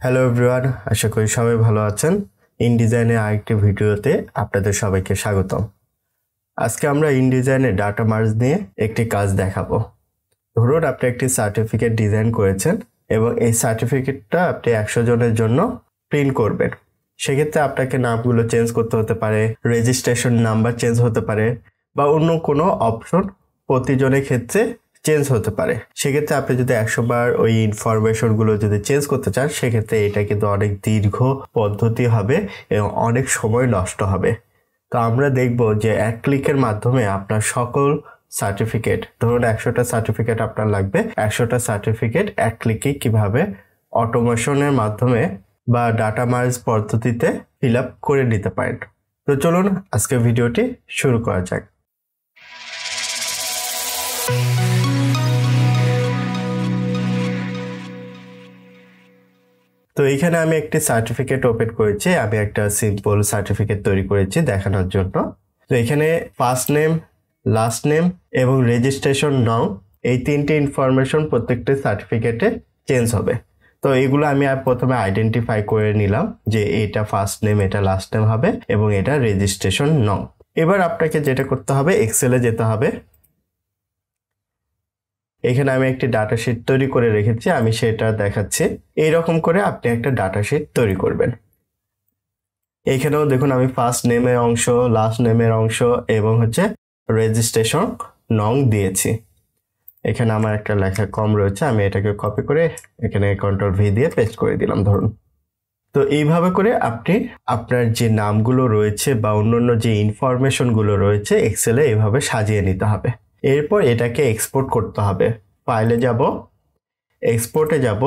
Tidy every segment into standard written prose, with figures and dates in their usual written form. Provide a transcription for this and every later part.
Hello everyone, আশা করি সবাই ভালো আছেন। ইনডিজাইনের আরেকটি ভিডিওতে আপনাদের সবাইকে স্বাগতম। আজকে আমরা ইনডিজাইনের ডাটা মার্জ নিয়ে একটি কাজ দেখাবো। ধরুন আপনি একটি সার্টিফিকেট ডিজাইন করেছেন এবং এই সার্টিফিকেটটা আপনি 100 জনের জন্য প্রিন্ট করবেন। সেক্ষেত্রে আপনাকে নামগুলো চেঞ্জ করতে হতে পারে, রেজিস্ট্রেশন নাম্বার চেঞ্জ হতে পারে বা অন্য কোনো অপশন প্রতিজনের ক্ষেত্রে চেঞ্জ হতে পারে। সেক্ষেত্রে আপনি যদি 100 বার ওই ইনফরমেশনগুলো যদি চেঞ্জ করতে চান, সেক্ষেত্রে এটা কিন্তু অনেক দীর্ঘ পদ্ধতি হবে এবং অনেক সময় নষ্ট হবে। তো আমরা দেখব যে এক ক্লিকের মাধ্যমে আপনার সকল সার্টিফিকেট, ধরুন 100টা সার্টিফিকেট আপনার লাগবে, 100টা সার্টিফিকেট এক ক্লিকে কিভাবে অটোমেশনের মাধ্যমে বা ডাটা মার্জ পদ্ধতিতে ফিল আপ করে নিতে পারেন। তো চলুন আজকে ভিডিওটি শুরু করা যাক। তো এখানে আমি একটি সার্টিফিকেট ওপেন করেছি। আমি একটা সিম্পল সার্টিফিকেট তৈরি করেছি দেখানোর জন্য। তো এখানে ফার্স্ট নেম, লাস্ট নেম এবং রেজিস্ট্রেশন নাও, এই তিনটি ইনফরমেশন প্রত্যেকটি সার্টিফিকেটে চেঞ্জ হবে। তো এগুলো আমি প্রথমে আইডেন্টিফাই করে নিলাম যে এটা ফার্স্ট নেম, এটা লাস্ট নেম হবে এবং এটা রেজিস্ট্রেশন নাও। এবার আপনাকে যেটা করতে হবে, এক্সেলে যেতে হবে। এখানে আমি একটি ডাটা শিট তৈরি করে রেখেছি, আমি সেটা দেখাচ্ছি। এইরকম করে আপনি একটা ডাটা শিট তৈরি করবেন। এখানেও দেখুন আমি ফার্স্ট নেমের অংশ, লাস্ট নেমের অংশ এবং রেজিস্ট্রেশন নং দিয়েছি। এখানে আমার একটা লেখা কম রয়েছে, আমি এটাকে কপি করে এখানে কন্ট্রোল ভি দিয়ে পেস্ট করে দিলাম ধরুন। তো এইভাবে করে আপনি আপনার যে নামগুলো রয়েছে বা অন্যান্য যে ইনফরমেশনগুলো রয়েছে এক্সেলে এইভাবে সাজিয়ে নিতে হবে। এরপর এটাকে এক্সপোর্ট করতে হবে। ফাইলে যাব, এক্সপোর্টে যাব,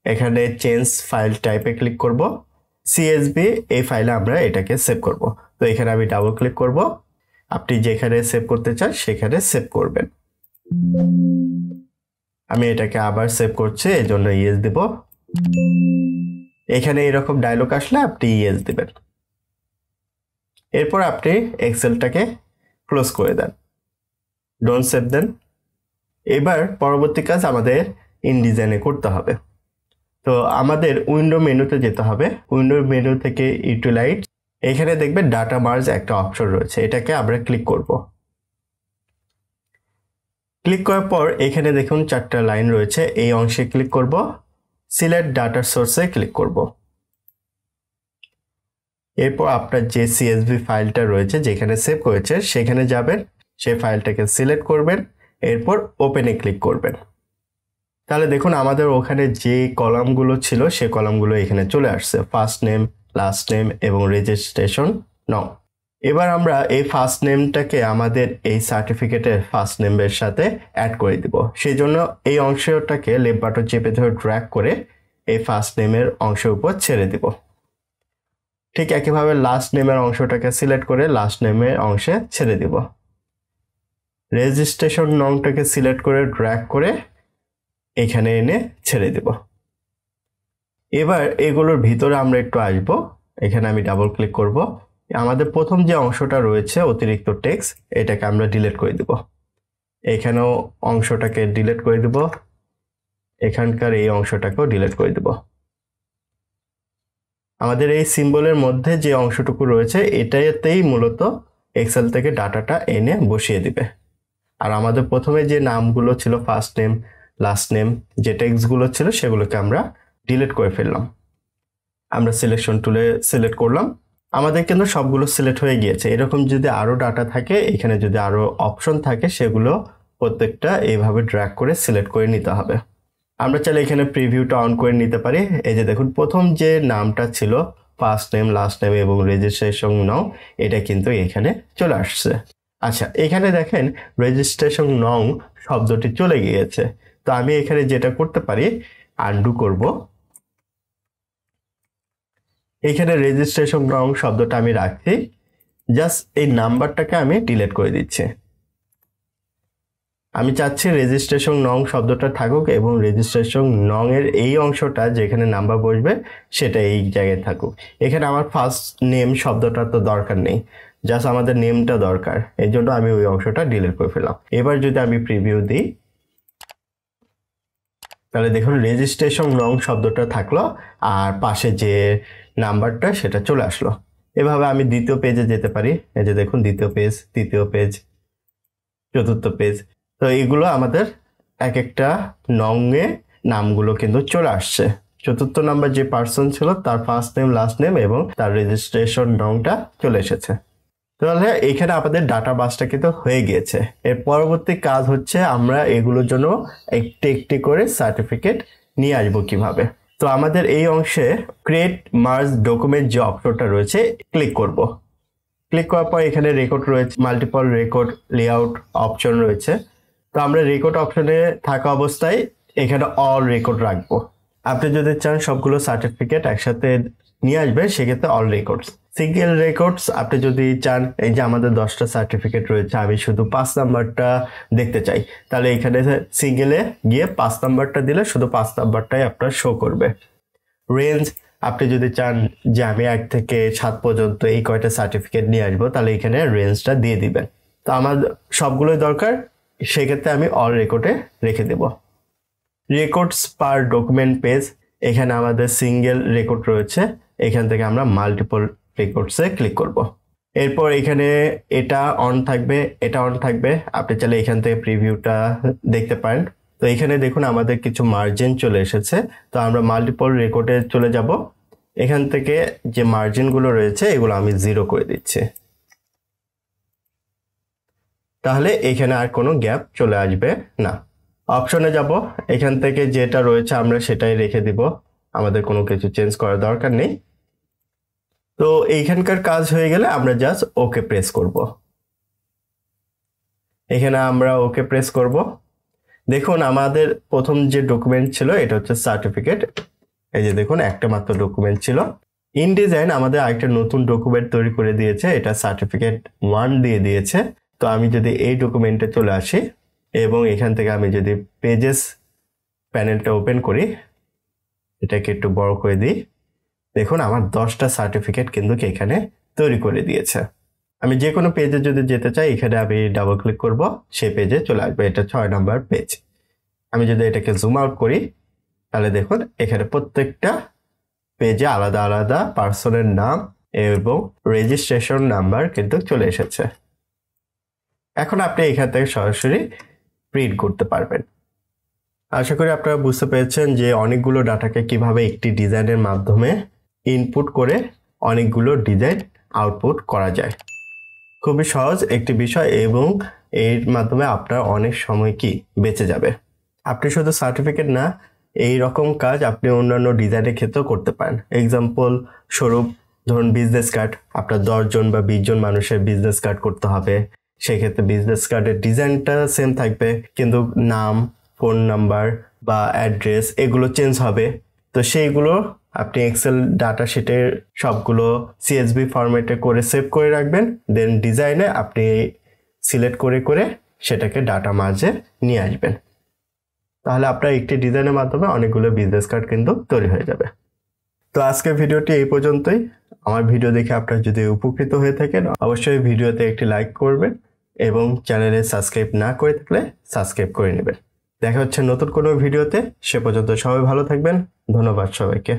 এখানে চেঞ্জ ফাইল টাইপে ক্লিক করব, CSV এই ফাইলে আমরা এটাকে সেভ করব। তো এখানে আমি ডাবল ক্লিক করব, আপনি যেখানে সেভ করতে চান সেখানে সেভ করবেন। আমি এটাকে আবার সেভ করছি, এই জন্য ইয়েস দিব। এখানে এরকম ডায়লগ আসলে আপনি ইয়েস দিবেন। এরপর আপনি এক্সেলটাকে ক্লোজ করে দেন, ডোন্ট সেভ দেন। এবার পরবর্তী কাজ আমাদের ইনডিজাইনে করতে হবে। তো আমাদের উইন্ডো মেনুতে যেতে হবে। উইন্ডো মেনু থেকে ইউটিলাইজ, এখানে দেখবেন ডাটা মার্জ একটা অপশন রয়েছে, এটাকে আমরা ক্লিক করব। ক্লিক করার পর এখানে দেখুন 4টা লাইন রয়েছে, এই অংশে ক্লিক করব, সিলেক্ট ডাটা সোর্সে ক্লিক করব। এরপর আপনার যে CSV ফাইলটা রয়েছে যেখানে সেভ করেছে সেখানে যাবেন, সেই ফাইলটাকে সিলেক্ট করবেন, এরপর ওপেনে ক্লিক করবেন। তাহলে দেখুন আমাদের ওখানে যে কলামগুলো ছিল সে কলামগুলো এখানে চলে আসছে, ফার্স্ট নেম, লাস্ট নেম এবং রেজিস্ট্রেশন নাও। এবার আমরা এই ফার্স্ট নেমটাকে আমাদের এই সার্টিফিকেটের ফার্স্ট নেমের সাথে অ্যাড করে দিব। সেই জন্য এই অংশটাকে লেফট বাটন চেপে ধরে ড্র্যাগ করে এই ফার্স্ট নেমের অংশের উপর ছেড়ে দিব। ঠিক একইভাবে লাস্ট নেমের অংশটাকে সিলেক্ট করে লাস্ট নেমের অংশে ছেড়ে দিব। রেজিস্ট্রেশন নংটাকে সিলেক্ট করে ড্র্যাগ করে এখানে এনে ছেড়ে দেব। এবার এগুলোর ভিতরে আমরা একটু আসবো, এখানে আমি ডাবল ক্লিক করব। আমাদের প্রথম যে অংশটা রয়েছে অতিরিক্ত টেক্সট, এটাকে আমরা ডিলিট করে দিব। এখানেও অংশটাকে ডিলিট করে দিব, এখানকার এই অংশটাকেও ডিলিট করে দিব। আমাদের এই সিম্বলের মধ্যে যে অংশটুকু রয়েছে এটাতেই মূলত এক্সেল থেকে ডাটাটা এনে বসিয়ে দিবে। আর আমাদের প্রথমে যে নামগুলো ছিল, ফার্স্ট নেম, লাস্ট নেম, যে টেক্সটগুলো ছিল সেগুলোকে আমরা ডিলিট করে ফেললাম। আমরা সিলেকশন টুলে সিলেক্ট করলাম, আমাদের কিন্তু সবগুলো সিলেক্ট হয়ে গিয়েছে। এরকম যদি আরও ডাটা থাকে, এখানে যদি আরও অপশন থাকে, সেগুলো প্রত্যেকটা এইভাবে ড্র্যাগ করে সিলেক্ট করে নিতে হবে। আমরা চাইলে এখানে প্রিভিউটা অন করে নিতে পারি। এই যে দেখুন প্রথম যে নামটা ছিল ফার্স্ট নেম, লাস্ট নেম এবং রেজিস্ট্রেশন নাও, এটা কিন্তু এখানে চলে আসছে। আচ্ছা, এখানে দেখেন রেজিস্ট্রেশন নং শব্দটি চলে গিয়েছে। তো আমি এখানে যেটা করতে পারি, আনডু করব। এখানে রেজিস্ট্রেশন নং শব্দটা আমি রাখছি, জাস্ট এই নাম্বারটাকে আমি ডিলিট করে দিচ্ছি। আমি চাচ্ছি রেজিস্ট্রেশন নং শব্দটা থাকুক এবং রেজিস্ট্রেশন নং এর এই অংশটা যেখানে নাম্বার বসবে সেটা এই জায়গায় থাকুক। এখানে আমার ফার্স্ট নেম শব্দটা তো দরকার নেই, জাস্ট আমাদের নেমটা দরকার, এই জন্য আমি ওই অংশটা ডিলিট করে ফেললাম। এবার যদি আমি প্রিভিউ দিই, তাহলে দেখুন রেজিস্ট্রেশন নং শব্দটা থাকলো আর পাশে যে নাম্বারটা সেটা চলে আসলো। এভাবে আমি দ্বিতীয় পেজে যেতে পারি। এই যে দেখুন দ্বিতীয় পেজ, তৃতীয় পেজ, চতুর্থ পেজ। তো এগুলো আমাদের এক একটা নংয়ে নামগুলো কিন্তু চলে আসছে। চতুর্থ নাম্বার যে পার্সন ছিল তার ফার্স্ট নেম, লাস্ট নেম এবং তার রেজিস্ট্রেশন নংটা চলে এসেছে। তাহলে এখানে আমাদের ডাটা বাসটা কিন্তু হয়ে গিয়েছে। এর পরবর্তী কাজ হচ্ছে আমরা এগুলোর জন্য একটি একটি করে সার্টিফিকেট নিয়ে আসবো কিভাবে। তো আমাদের এই অংশে ক্রিয়েট মার্জ ডকুমেন্ট যে অপশনটা রয়েছে ক্লিক করব। ক্লিক করার পর এখানে রেকর্ড রয়েছে, মাল্টিপল রেকর্ড লেআউট অপশন রয়েছে। তো আমরা রেকর্ড অপশনে থাকা অবস্থায় এখানে অল রেকর্ড রাখবো। আপনি যদি চান সবগুলো সার্টিফিকেট একসাথে নিয়ে আসবেন সেক্ষেত্রে অল রেকর্ডস। সিঙ্গেল রেকর্ডস আপনি যদি চান, এই যে আমাদের 10টা সার্টিফিকেট রয়েছে, আমি শুধু 5 নাম্বারটা দেখতে চাই, তাহলে এখানে সিঙ্গেলে গিয়ে 5 নাম্বারটা দিলে শুধু 5 নাম্বারটাই আপনার শো করবে। রেঞ্জ আপনি যদি চান যে আমি 1 থেকে 7 পর্যন্ত এই কয়টা সার্টিফিকেট নিয়ে আসবো, তাহলে এখানে রেঞ্জটা দিয়ে দিবেন। তো আমার সবগুলোই দরকার, সেক্ষেত্রে আমি অল রেকর্ডে রেখে দেব। রেকর্ডস পার ডকুমেন্ট পেজ, এখানে আমাদের সিঙ্গেল রেকর্ড রয়েছে, এখান থেকে আমরা মাল্টিপল রেকর্ডসে ক্লিক করব। এরপর এখানে এটা অন থাকবে, এটা অন থাকবে। আপনি চাইলে এখান থেকে প্রিভিউটা দেখতে পারেন। তো এখানে দেখুন আমাদের কিছু মার্জিন চলে এসেছে। তো আমরা মাল্টিপল রেকর্ডে চলে যাব। এখান থেকে যে মার্জিনগুলো রয়েছে এগুলো আমি 0 করে দিচ্ছি। তাহলে এখানে আর কোনো গ্যাপ চলে আসবে না। অপশনে যাব, এখান থেকে যেটা রয়েছে আমরা সেটাই রেখে দিব, আমাদের কোনো কিছু চেঞ্জ করার দরকার নেই। তো এইখানকার কাজ হয়ে গেলে আমরা জাস্ট ওকে প্রেস করব। এখানে আমরা ওকে প্রেস করব। দেখুন আমাদের প্রথম যে ডকুমেন্ট ছিল এটা হচ্ছে সার্টিফিকেট। এই যে দেখুন একটা মাত্র ডকুমেন্ট ছিল। ইনডিজাইন আমাদের আরেকটা নতুন ডকুমেন্ট তৈরি করে দিয়েছে, এটা সার্টিফিকেট 1 দিয়ে দিয়েছে। তো আমি যদি এই ডকুমেন্টে চলে আসি এবং এখান থেকে আমি যদি পেজেস প্যানেলটা ওপেন করি, এটাকে একটু বড় করে দিই, দেখুন আমার 10টা সার্টিফিকেট কিন্তু এখানে তৈরি করে দিয়েছে। আমি যে কোনো পেজে যদি যেতে চাই এখানে আমি ডাবল ক্লিক করব, সেই পেজে চলে আসবে। এটা 6 নম্বর পেজ। আমি যদি এটাকে জুম আউট করি তাহলে দেখুন এখানে প্রত্যেকটা পেজে আলাদা আলাদা পার্সনের নাম এবং রেজিস্ট্রেশন নাম্বার কিন্তু চলে এসেছে। এখন আপনি এখান থেকে সরাসরি প্রিন্ট করতে পারবেন। আশা করি আপনারা বুঝতে পেরেছেন যে অনেকগুলো ডাটাকে কিভাবে একটি ডিজাইনের মাধ্যমে ইনপুট করে অনেকগুলো ডিজাইন আউটপুট করা যায়। খুবই সহজ একটি বিষয় এবং এর মাধ্যমে আপনার অনেক সময় কি বেঁচে যাবে। আপনি শুধু সার্টিফিকেট না, এই রকম কাজ আপনি অন্যান্য ডিজাইনের ক্ষেত্রেও করতে পারেন। এক্সাম্পল স্বরূপ ধরুন বিজনেস কার্ড, আপনার 10 জন বা 20 জন মানুষের বিজনেস কার্ড করতে হবে। সেক্ষেত্রে বিজনেস কার্ডের ডিজাইনটা সেম থাকবে কিন্তু নাম, ফোন নাম্বার বা অ্যাড্রেস এগুলো চেঞ্জ হবে। তো সেইগুলো আপনি এক্সেল ডাটা শিটে সবগুলো CSV ফরম্যাটে করে সেভ করে রাখবেন। দেন ডিজাইনে আপনি সিলেক্ট করে করে সেটাকে ডাটা মাঝে নিয়ে আসবেন। তাহলে আপনার একটি ডিজাইনের মাধ্যমে অনেকগুলো বিজনেস কার্ড কিন্তু তৈরি হয়ে যাবে। তো আজকের ভিডিওটি এই পর্যন্তই। আমার ভিডিও দেখে আপনারা যদি উপকৃত হয়ে থাকেন অবশ্যই ভিডিওতে একটি লাইক করবেন এবং চ্যানেলে সাবস্ক্রাইব না করে থাকলে সাবস্ক্রাইব করে নেবেন। দেখা হচ্ছে নতুন কোনো ভিডিওতে। সে পর্যন্ত সবাই ভালো থাকবেন। ধন্যবাদ সবাইকে।